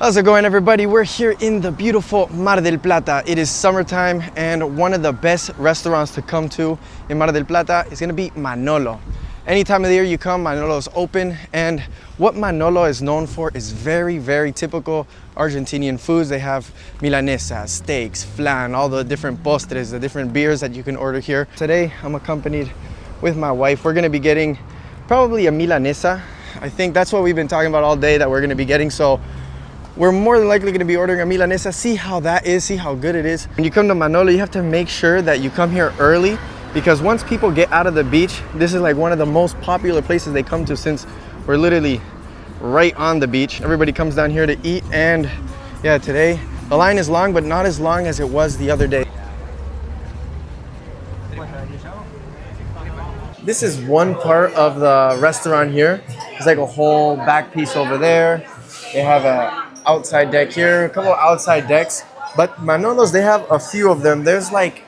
How's it going, everybody? We're here in the beautiful Mar del Plata. It is summertime, and one of the best restaurants to come to in Mar del Plata is gonna be Manolo. Any time of the year you come, Manolo is open, and what Manolo is known for is very, very typical Argentinian foods. They have milanesas, steaks, flan, all the different postres, the different beers that you can order here. Today, I'm accompanied with my wife. We're gonna be getting probably a milanesa. I think that's what we've been talking about all day that we're gonna be getting, so we're more than likely gonna be ordering a milanesa, see how that is, see how good it is. When you come to Manolo, you have to make sure that you come here early, because once people get out of the beach, this is like one of the most popular places they come to, since we're literally right on the beach. Everybody comes down here to eat, and yeah, today the line is long, but not as long as it was the other day. This is one part of the restaurant here. There's like a whole back piece over there. They have a outside deck here, a couple of outside decks, but Manolos, they have a few of them. There's like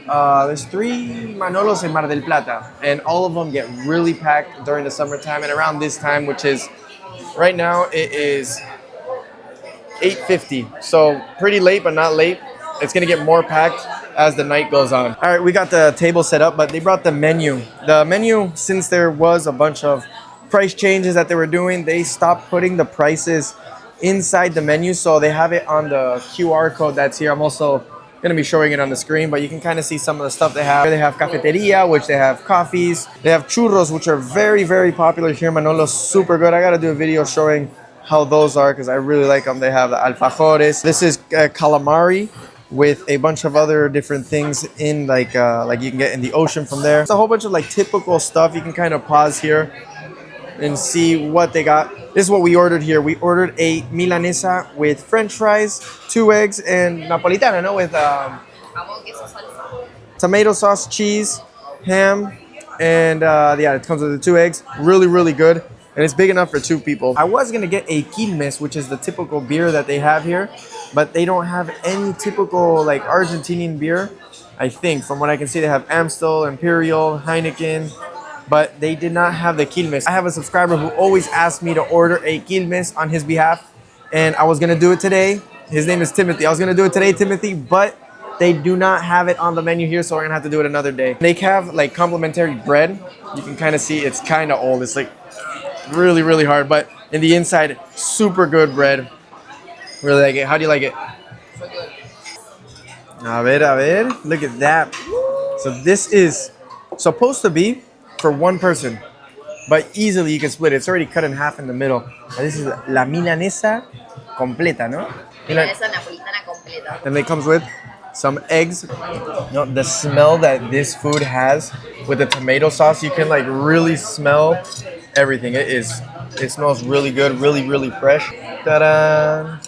there's 3 Manolos in Mar del Plata, and all of them get really packed during the summertime and around this time, which is right now it is 8:50, so pretty late but not late. It's gonna get more packed as the night goes on. All right, we got the table set up, but they brought the menu. The menu, since there was a bunch of price changes that they were doing, they stopped putting the prices inside the menu, so they have it on the QR code that's here. I'm also gonna be showing it on the screen, but you can kind of see some of the stuff they have. They have cafeteria, which they have coffees. They have churros, which are very, very popular here in Manolo, super good. I gotta do a video showing how those are, because I really like them. They have the alfajores. This is calamari with a bunch of other different things in like you can get in the ocean from there. It's a whole bunch of like typical stuff. You can kind of pause here and see what they got. This is what we ordered here. We ordered a milanesa with French fries, 2 eggs, and napolitana, no? With tomato sauce, cheese, ham, and yeah, it comes with the 2 eggs. Really, really good, and it's big enough for 2 people. I was gonna get a Quilmes, which is the typical beer that they have here, but they don't have any typical like Argentinian beer. I think, from what I can see, they have Amstel, Imperial, Heineken, but they did not have the Quilmes. I have a subscriber who always asked me to order a Quilmes on his behalf, and I was gonna do it today. His name is Timothy. I was gonna do it today, Timothy, but they do not have it on the menu here, so we're gonna have to do it another day. They have like complimentary bread. You can kind of see it's kind of old. It's like really, really hard, but in the inside, super good bread. Really like it. How do you like it? So good. A ver. Look at that. So this is supposed to be for 1 person, but easily you can split it. It's already cut in half in the middle. And this is la milanesa completa, no? Milanesa napolitana completa. And it comes with some eggs. You know, the smell that this food has with the tomato sauce, you can like really smell everything. It smells really good, really, really fresh. Ta-da!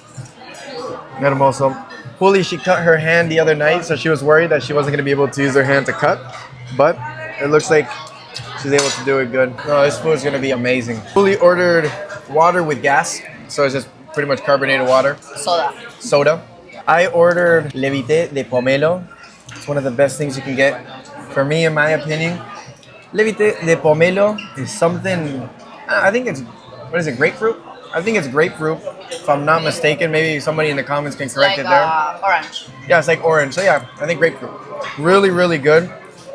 Hermoso. Juli, she cut her hand the other night, so she was worried that she wasn't going to be able to use her hand to cut, but it looks like she's able to do it good. No, this food is going to be amazing. Juli ordered water with gas, so it's just pretty much carbonated water. Soda. I ordered levité de pomelo. It's one of the best things you can get. For me, in my opinion, levité de pomelo is something, I think it's, what is it, grapefruit? I think it's grapefruit, if I'm not mistaken. Maybe somebody in the comments can correct it there. Orange. Yeah, it's like orange. So yeah, I think grapefruit. Really, really good.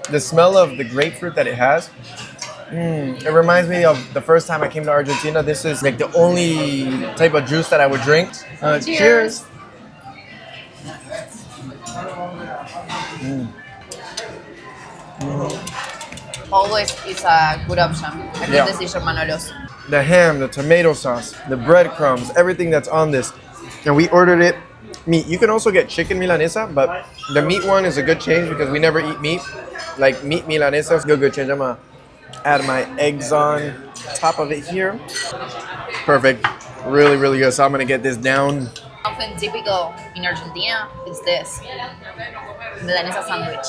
The smell of the grapefruit that it has, it reminds me of the first time I came to Argentina. This is like the only type of juice that I would drink. Cheers. Always is a good option. A good decision, Manolos. The ham, the tomato sauce, the breadcrumbs, everything that's on this. And we ordered it meat. You can also get chicken milanesa, but the meat one is a good change because we never eat meat. Like meat milanesa, good change. I'm gonna add my eggs on top of it here. Perfect. Really, really good. So I'm gonna get this down. Something typical in Argentina is this Milanesa sandwich.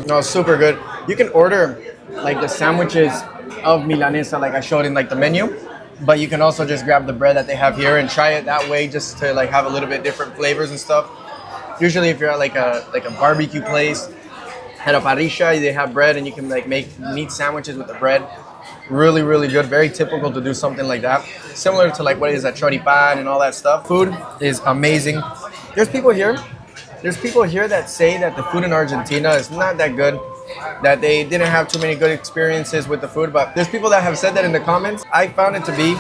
No, super good. You can order like the sandwiches of milanesa like I showed in like the menu, but you can also just grab the bread that they have here and try it that way, just to like have a little bit different flavors and stuff. Usually if you're at like a barbecue place, at a parrilla, they have bread and you can like make meat sandwiches with the bread. Really, really good. Very typical to do something like that. Similar to like what is that choripan and all that stuff. Food is amazing. There's people here. There's people here that say that the food in Argentina is not that good, that they didn't have too many good experiences with the food. But there's people that have said that in the comments. I found it to be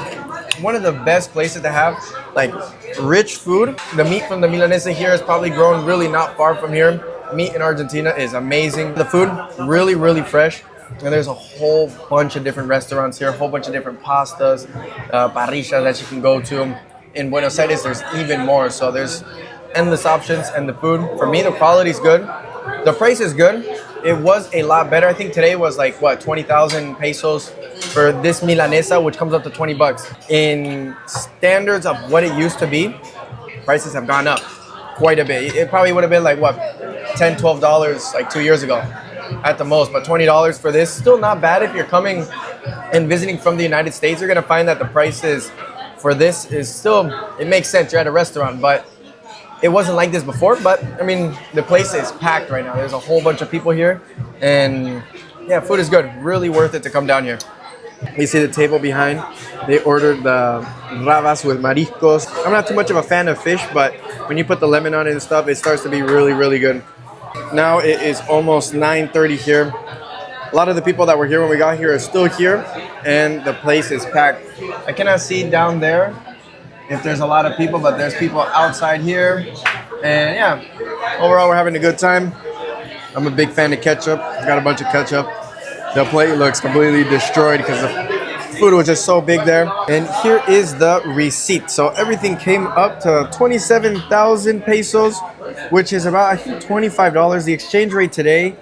one of the best places to have like rich food. The meat from the Milanesa here is probably grown really not far from here. Meat in Argentina is amazing. The food really, really fresh. And there's a whole bunch of different restaurants here, a whole bunch of different pastas, parrillas that you can go to. In Buenos Aires, there's even more. So there's endless options, and the food, for me, the quality is good. The price is good. It was a lot better. I think today was like, what, 20,000 pesos for this Milanesa, which comes up to 20 bucks. In standards of what it used to be, prices have gone up quite a bit. It probably would have been like, what, $10, $12 like 2 years ago at the most, but $20 for this, still not bad. If you're coming and visiting from the United States, you're gonna find that the prices for this is still, it makes sense. You're at a restaurant, but it wasn't like this before. But I mean, the place is packed right now. There's a whole bunch of people here, and yeah, food is good. Really worth it to come down here. You see the table behind, they ordered the rabas with mariscos. I'm not too much of a fan of fish, but when you put the lemon on it and stuff, it starts to be really, really good. Now it is almost 9:30 here. A lot of the people that were here when we got here are still here, and the place is packed. I cannot see down there if there's a lot of people, but there's people outside here. And yeah, overall we're having a good time. I'm a big fan of ketchup. Got a bunch of ketchup. The plate looks completely destroyed because the food was just so big there. And here is the receipt. So everything came up to 27,000 pesos, which is about, I think, $25. The exchange rate today,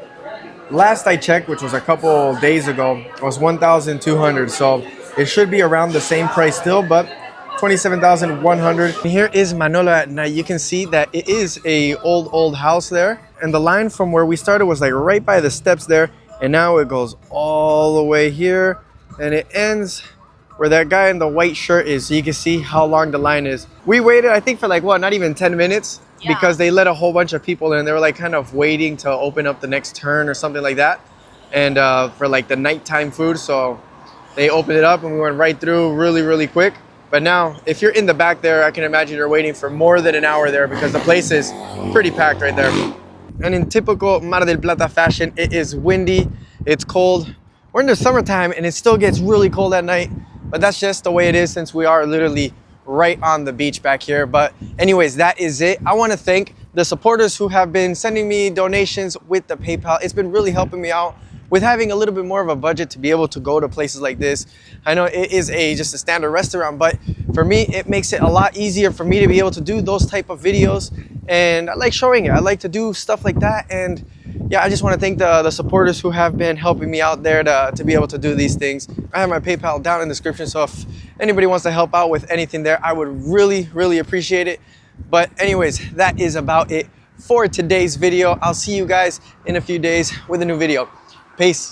last I checked, which was a couple days ago, was 1,200. So it should be around the same price still, but 27,100. Here is Manolo at night. You can see that it is a old house there. And the line from where we started was like right by the steps there. And now it goes all the way here. And it ends where that guy in the white shirt is. So you can see how long the line is. We waited, I think, for like, what, not even 10 minutes? Yeah. Because they let a whole bunch of people in. They were like kind of waiting to open up the next turn or something like that. And for like the nighttime food. So they opened it up and we went right through really, really quick. But now, if you're in the back there, I can imagine you're waiting for more than an hour there because the place is pretty packed right there. And in typical Mar del Plata fashion, it is windy, it's cold. We're in the summertime and it still gets really cold at night, but that's just the way it is since we are literally right on the beach back here. But anyways, that is it. I want to thank the supporters who have been sending me donations with the PayPal. It's been really helping me out with having a little bit more of a budget to be able to go to places like this. I know it is just a standard restaurant, but for me, it makes it a lot easier for me to be able to do those type of videos. And I like showing it. I like to do stuff like that. And yeah, I just want to thank the supporters who have been helping me out there to be able to do these things. I have my PayPal down in the description, so if anybody wants to help out with anything there, I would really, really appreciate it. But anyways, that is about it for today's video. I'll see you guys in a few days with a new video. Peace.